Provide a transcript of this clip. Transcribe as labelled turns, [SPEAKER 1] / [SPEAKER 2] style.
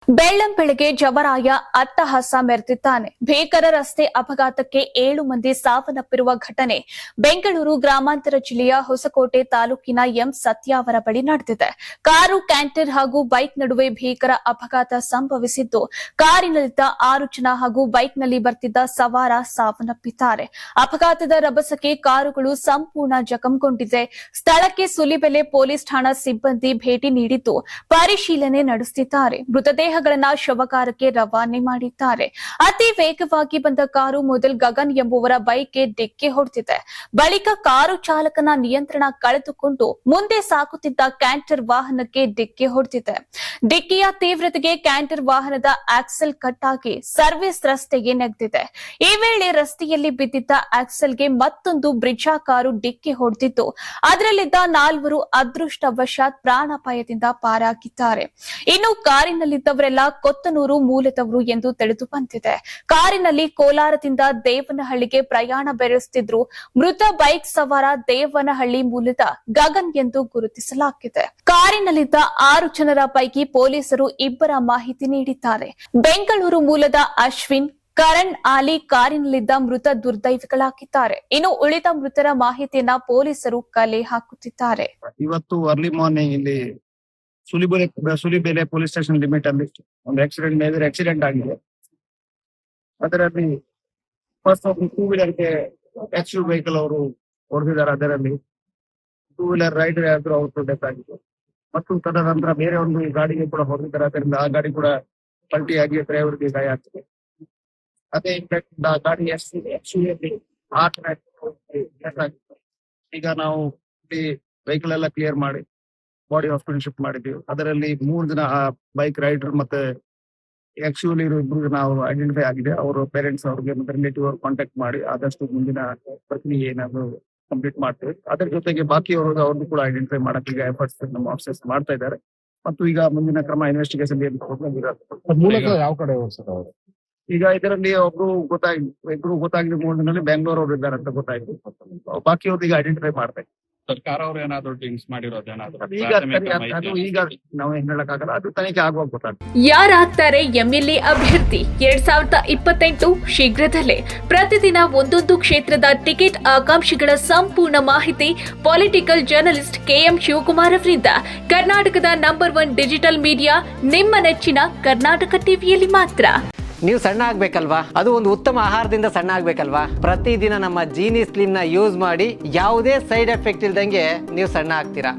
[SPEAKER 1] ಬೆಳ್ಳಂಬೆಳಗ್ಗೆ ಜವರಾಯ ಅಟ್ಟಹಾಸ ಮೆರೆದಿದ್ದಾನೆ. ಭೀಕರ ರಸ್ತೆ ಅಪಘಾತಕ್ಕೆ 7 ಮಂದಿ ಸಾವನ್ನಪ್ಪಿರುವ ಘಟನೆ ಬೆಂಗಳೂರು ಗ್ರಾಮಾಂತರ ಜಿಲ್ಲೆಯ ಹೊಸಕೋಟೆ ತಾಲೂಕಿನ ಎಂ ಸತ್ಯಾವರ ಬಳಿ ನಡೆದಿದೆ. ಕಾರು, ಕ್ಯಾಂಟರ್ ಹಾಗೂ ಬೈಕ್ ನಡುವೆ ಭೀಕರ ಅಪಘಾತ ಸಂಭವಿಸಿದ್ದು, ಕಾರಿನಲ್ಲಿದ್ದ 6 ಜನ ಹಾಗೂ ಬೈಕ್ನಲ್ಲಿ ಬರ್ತಿದ್ದ ಸವಾರ ಸಾವನ್ನಪ್ಪಿದ್ದಾರೆ. ಅಪಘಾತದ ರಭಸಕ್ಕೆ ಕಾರುಗಳು ಸಂಪೂರ್ಣ ಜಖಂಗೊಂಡಿದೆ. ಸ್ಥಳಕ್ಕೆ ಸುಲಿಬೆಲೆ ಪೊಲೀಸ್ ಠಾಣಾ ಸಿಬ್ಬಂದಿ ಭೇಟಿ ನೀಡಿದ್ದು ಪರಿಶೀಲನೆ ನಡೆಸುತ್ತಿದ್ದಾರೆ. ಮೃತದೇಹಗಳನ್ನ ಶವಗಾರಕ್ಕೆ ರವಾನೆ ಮಾಡಿದ್ದಾರೆ. ಅತಿ ವೇಗವಾಗಿ ಬಂದ ಕಾರು ಮೊದಲು ಗಗನ್ ಎಂಬುವರ ಬೈಕ್ಗೆ ಡಿಕ್ಕಿ ಹೊಡೆದಿದೆ. ಬಳಿಕ ಕಾರು ಚಾಲಕನ ನಿಯಂತ್ರಣ ಕಳೆದುಕೊಂಡು ಮುಂದೆ ಸಾಗುತ್ತಿದ್ದ ಕ್ಯಾಂಟರ್ ವಾಹನಕ್ಕೆ ಡಿಕ್ಕಿ ಹೊಡೆದಿದೆ. ಡಿಕ್ಕಿಯ ತೀವ್ರತೆಗೆ ಕ್ಯಾಂಟರ್ ವಾಹನದ ಆಕ್ಸೆಲ್ ಕಟ್ ಆಗಿ ಸರ್ವಿಸ್ ರಸ್ತೆಗೆ ನೆಗೆದಿದೆ. ಈ ವೇಳೆ ರಸ್ತೆಯಲ್ಲಿ ಬಿದ್ದಿದ್ದ ಆಕ್ಸೆಲ್ಗೆ ಮತ್ತೊಂದು ಬ್ರಿಜಾ ಕಾರು ಡಿಕ್ಕಿ ಹೊಡೆದಿದ್ದು, ಅದರಲ್ಲಿದ್ದ 4 ಅದೃಷ್ಟವಶಾತ್ ಪ್ರಾಣಾಪಾಯದಿಂದ ಪಾರಾಗಿದ್ದಾರೆ. ಇನ್ನು ಕಾರಿನಲ್ಲಿದ್ದವರೆಲ್ಲ ಕೊತ್ತನೂರು ಮೂಲದವರು ಎಂದು ತಿಳಿದು ಬಂದಿದೆ. ಕಾರಿನಲ್ಲಿ ಕೋಲಾರದಿಂದ ದೇವನಹಳ್ಳಿಗೆ ಪ್ರಯಾಣ ಬೆಳೆಸುತ್ತಿದ್ರು. ಮೃತ ಬೈಕ್ ಸವಾರ ದೇವನಹಳ್ಳಿ ಮೂಲದ ಗಗನ್ ಎಂದು ಗುರುತಿಸಲಾಗಿದೆ. ಕಾರಿನಲ್ಲಿದ್ದ 6 ಜನರ ಪೈಕಿ ಪೊಲೀಸರು 2 ಮಾಹಿತಿ ನೀಡಿದ್ದಾರೆ. ಬೆಂಗಳೂರು ಮೂಲದ ಅಶ್ವಿನ್, ಕರಣ್, ಆಲಿ ಕಾರಿನಲ್ಲಿದ್ದ ಮೃತ ದುರ್ದೈವಿಗಳಾಗಿದ್ದಾರೆ. ಇನ್ನು ಉಳಿದ ಮೃತರ ಮಾಹಿತಿಯನ್ನ ಪೊಲೀಸರು ಕಲೆ ಹಾಕುತ್ತಿದ್ದಾರೆ.
[SPEAKER 2] ಇವತ್ತು ಅರ್ಲಿ ಮಾರ್ನಿಂಗ್ ಇಲ್ಲಿ ಸುಲಿಬೆಲೆ ಪೊಲೀಸ್ ಸ್ಟೇಷನ್ ಲಿಮಿಟ್ ಅಲ್ಲಿ ಒಂದು ಮೇಜರ್ ಆಕ್ಸಿಡೆಂಟ್ ಆಗಿದೆ. ಅದರಲ್ಲಿ ಫಸ್ಟ್ ಒಂದು 2 ವೀಲರ್ಗೆ ಎಕ್ಸ್ಯೂ ವೆಹಿಕಲ್ ಅವರು ಹೊಡೆದಿದ್ದಾರೆ. ಅದರಲ್ಲಿ 2 ವೀಲರ್ ರೈಡರ್ ಆದ್ರೂ ಅವರು ಡೆತ್ ಆಗಿದೆ. ಮತ್ತು ತದನಂತರ ಬೇರೆ ಒಂದು ಗಾಡಿಗೆ ಕೂಡ ಹೊಡೆದಿದ್ದಾರೆ. ಅದರಿಂದ ಆ ಗಾಡಿ ಕೂಡ ಪಲ್ಟಿಯಾಗಿ ಡ್ರೈವರ್ಗೆ ಗಾಯ ಆಗ್ತದೆ. ಅದೇ ಇಂಪ್ಯಾಕ್ಟ್ ಗಾಡಿ ಎಕ್ಸ್ಯೂಯಲ್ಲಿ ಈಗ ನಾವು ವೆಹಿಕಲ್ ಎಲ್ಲ ಕ್ಲಿಯರ್ ಮಾಡಿ ಬಾಡಿ ಹಾಸ್ಪಿಟಲ್ ಶಿಫ್ಟ್ ಮಾಡಿದ್ದೀವಿ. ಅದರಲ್ಲಿ 3 ಜನ ಬೈಕ್ ರೈಡರ್ ಮತ್ತೆ ಆಕ್ಚುಲಿ 2 ನಾವು ಐಡೆಂಟಿಫೈ ಆಗಿದೆ. ಅವರ ಪೇರೆಂಟ್ಸ್ ಅವ್ರಿಗೆ ಮತ್ತೆ ರಿಲೇಟಿವ್ ಅವ್ರು ಕಾಂಟ್ಯಾಕ್ಟ್ ಮಾಡಿ ಆದಷ್ಟು ಮುಂದಿನ ಪ್ರಕ್ರಿಯೆ ಏನಾದ್ರು ಕಂಪ್ಲೀಟ್ ಮಾಡ್ತೀವಿ. ಅದರ ಜೊತೆಗೆ ಬಾಕಿ ಅವ್ರದ್ದು ಕೂಡ ಐಡೆಂಟಿಫೈ ಮಾಡಕ್ಕೆ ಈಗ ಎಫರ್ಟ್ಸ್ ನಮ್ಮ ಆಫೀಸರ್ಸ್ ಮಾಡ್ತಾ ಇದ್ದಾರೆ. ಮತ್ತು ಈಗ ಮುಂದಿನ ಕ್ರಮ ಇನ್ವೆಸ್ಟಿಗೇಷನ್
[SPEAKER 3] ಯಾವ ಕಡೆ
[SPEAKER 2] ಈಗ ಇದರಲ್ಲಿ ಇಬ್ರು ಗೊತ್ತಾಗಿದೆ. 3 ಜನರಲ್ಲಿ ಬೆಂಗಳೂರು ಅವರು ಇದ್ದಾರೆ ಅಂತ ಗೊತ್ತಾಯ್ತು. ಬಾಕಿ ಅವ್ರದ್ದು ಈಗ ಐಡೆಂಟಿಫೈ ಮಾಡ್ತಾ ಇದ್ದಾರೆ.
[SPEAKER 3] ಸರ್ಕಾರ ಅವರು ಏನಾದ್ರು ಡ್ರಿಂಕ್ಸ್ ಮಾಡಿರೋದೇನಾದ್ರು
[SPEAKER 2] ಈಗ ನಾವು ಏನ್ ಹೇಳಕ್ಕಾಗಲ್ಲ, ಅದು ತನಿಖೆ ಆಗುವಾಗ ಗೊತ್ತಾಗ್ತದೆ.
[SPEAKER 1] ಯಾರಾಗ್ತಾರೆ ಎಂಎಲ್ಎ ಅಭ್ಯರ್ಥಿ 2028 ಶೀಘ್ರದಲ್ಲೇ. ಪ್ರತಿದಿನ ಒಂದೊಂದು ಕ್ಷೇತ್ರದ ಟಿಕೆಟ್ ಆಕಾಂಕ್ಷಿಗಳ ಸಂಪೂರ್ಣ ಮಾಹಿತಿ ಪೊಲಿಟಿಕಲ್ ಜರ್ನಲಿಸ್ಟ್ ಕೆಎಂ ಶಿವಕುಮಾರ್ ಅವರಿಂದ. ಕರ್ನಾಟಕದ ನಂಬರ್ 1 ಡಿಜಿಟಲ್ ಮೀಡಿಯಾ ನಿಮ್ಮ ನೆಚ್ಚಿನ ಕರ್ನಾಟಕ ಟಿವಿಯಲ್ಲಿ ಮಾತ್ರ.
[SPEAKER 4] ನೀವು ಸಣ್ಣ ಆಗ್ಬೇಕಲ್ವಾ? ಅದು ಒಂದು ಉತ್ತಮ ಆಹಾರದಿಂದ ಸಣ್ಣ ಆಗ್ಬೇಕಲ್ವಾ? ಪ್ರತಿದಿನ ನಮ್ಮ ಜೀನಿ ಸ್ಲಿಮ್ ನ ಯೂಸ್ ಮಾಡಿ ಯಾವುದೇ ಸೈಡ್ ಎಫೆಕ್ಟ್ ಇಲ್ದಂಗೆ ನೀವು ಸಣ್ಣ ಆಗ್ತೀರಾ.